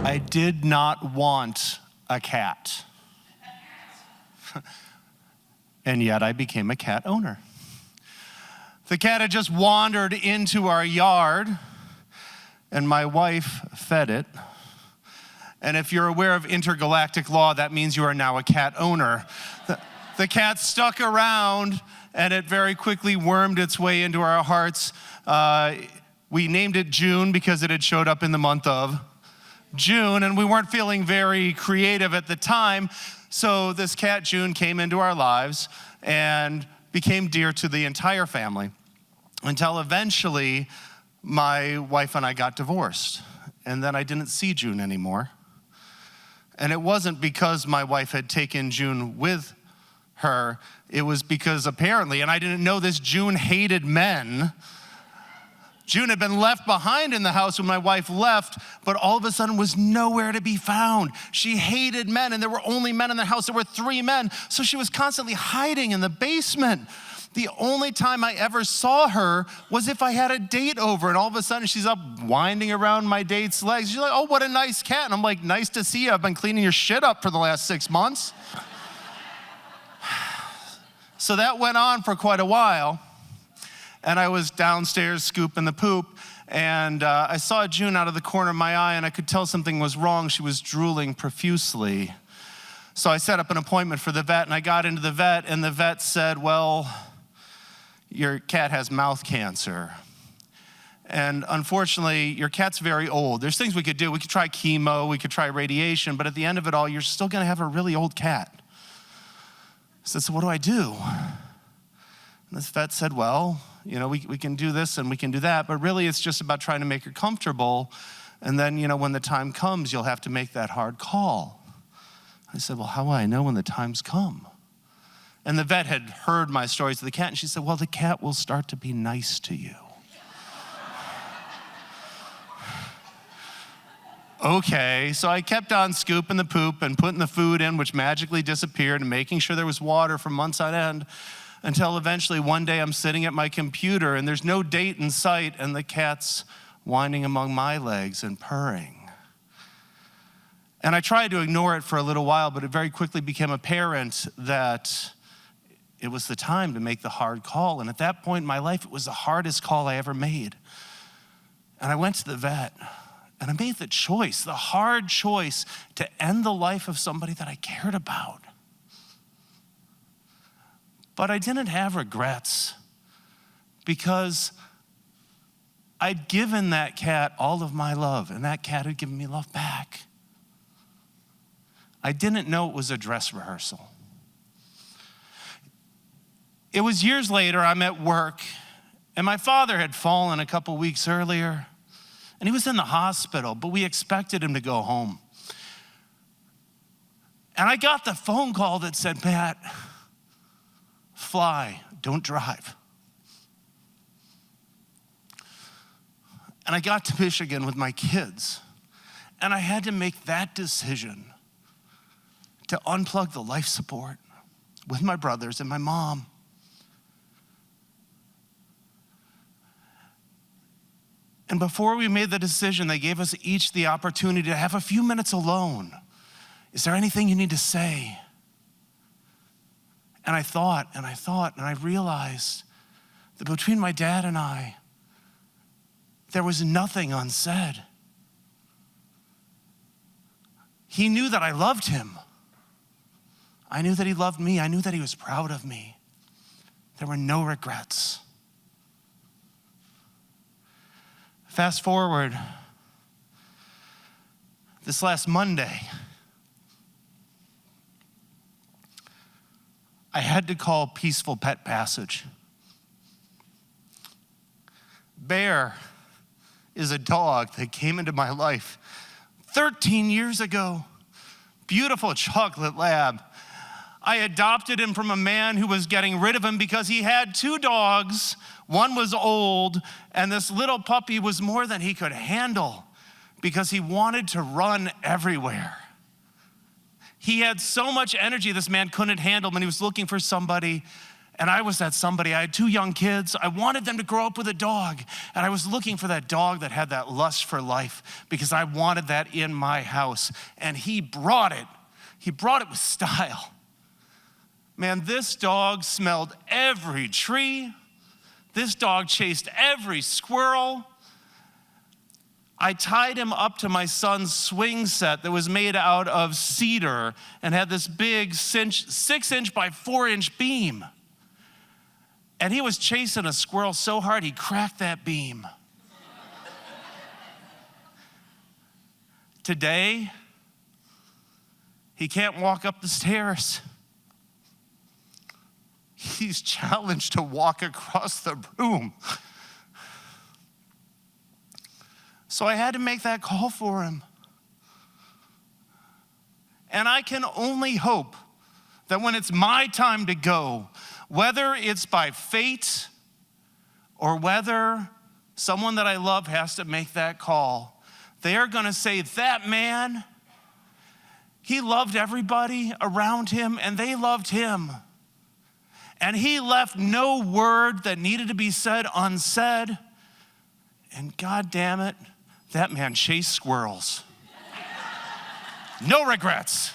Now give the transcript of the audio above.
I did not want a cat. And yet I became a cat owner. The cat had just wandered into our yard, and my wife fed it. And if you're aware of intergalactic law, that means you are now a cat owner. The cat stuck around, and it very quickly wormed its way into our hearts. We named it June because it had showed up in the month of June, and we weren't feeling very creative at the time. So this cat, June, came into our lives and became dear to the entire family until eventually my wife and I got divorced. And then I didn't see June anymore. And it wasn't because my wife had taken June with her. It was because apparently, and I didn't know this, June hated men. June had been left behind in the house when my wife left, but all of a sudden was nowhere to be found. She hated men, and there were only men in the house. There were 3 men, so she was constantly hiding in the basement. The only time I ever saw her was if I had a date over, and all of a sudden she's up winding around my date's legs. She's like, "Oh, what a nice cat." And I'm like, "Nice to see you. I've been cleaning your shit up for the last 6 months." So that went on for quite a while. And I was downstairs scooping the poop, and I saw June out of the corner of my eye, and I could tell something was wrong. She was drooling profusely. So I set up an appointment for the vet, and I got into the vet, and the vet said, "Well, your cat has mouth cancer. And unfortunately, your cat's very old. There's things we could do. We could try chemo, we could try radiation, but at the end of it all, you're still gonna have a really old cat." I said, "So what do I do?" And this vet said, "Well, we can do this and we can do that, but really it's just about trying to make her comfortable. And then, when the time comes, you'll have to make that hard call." I said, "Well, how will I know when the time's come?" And the vet had heard my stories of the cat, and she said, "Well, the cat will start to be nice to you." Okay, so I kept on scooping the poop and putting the food in, which magically disappeared, and making sure there was water for months on end, until eventually one day I'm sitting at my computer and there's no date in sight, and the cat's whining among my legs and purring. And I tried to ignore it for a little while, but it very quickly became apparent that it was the time to make the hard call. And at that point in my life, it was the hardest call I ever made. And I went to the vet, and I made the choice, the hard choice, to end the life of somebody that I cared about. But I didn't have regrets, because I'd given that cat all of my love, and that cat had given me love back. I didn't know it was a dress rehearsal. It was years later, I'm at work, and my father had fallen a couple weeks earlier, and he was in the hospital, but we expected him to go home. And I got the phone call that said, "Matt, fly, don't drive." And I got to Michigan with my kids, and I had to make that decision to unplug the life support with my brothers and my mom. And before we made the decision, they gave us each the opportunity to have a few minutes alone. "Is there anything you need to say?" And I thought, and I realized that between my dad and I, there was nothing unsaid. He knew that I loved him. I knew that he loved me. I knew that he was proud of me. There were no regrets. Fast forward, this last Monday, I had to call Peaceful Pet Passage. Bear is a dog that came into my life 13 years ago. Beautiful chocolate lab. I adopted him from a man who was getting rid of him because he had 2 dogs. One was old, and this little puppy was more than he could handle because he wanted to run everywhere. He had so much energy this man couldn't handle, and he was looking for somebody And I was that somebody. I had 2 young kids. I wanted them to grow up with a dog. And I was looking for that dog that had that lust for life because I wanted that in my house. And he brought it. He brought it with style. Man, this dog smelled every tree. This dog chased every squirrel. I tied him up to my son's swing set that was made out of cedar and had this big 6-inch by 4-inch beam. And he was chasing a squirrel so hard he cracked that beam. Today, he can't walk up the stairs. He's challenged to walk across the room. So I had to make that call for him. And I can only hope that when it's my time to go, whether it's by fate or whether someone that I love has to make that call, they are going to say, that man, he loved everybody around him and they loved him. And he left no word that needed to be said unsaid. And God damn it, that man chased squirrels. No regrets.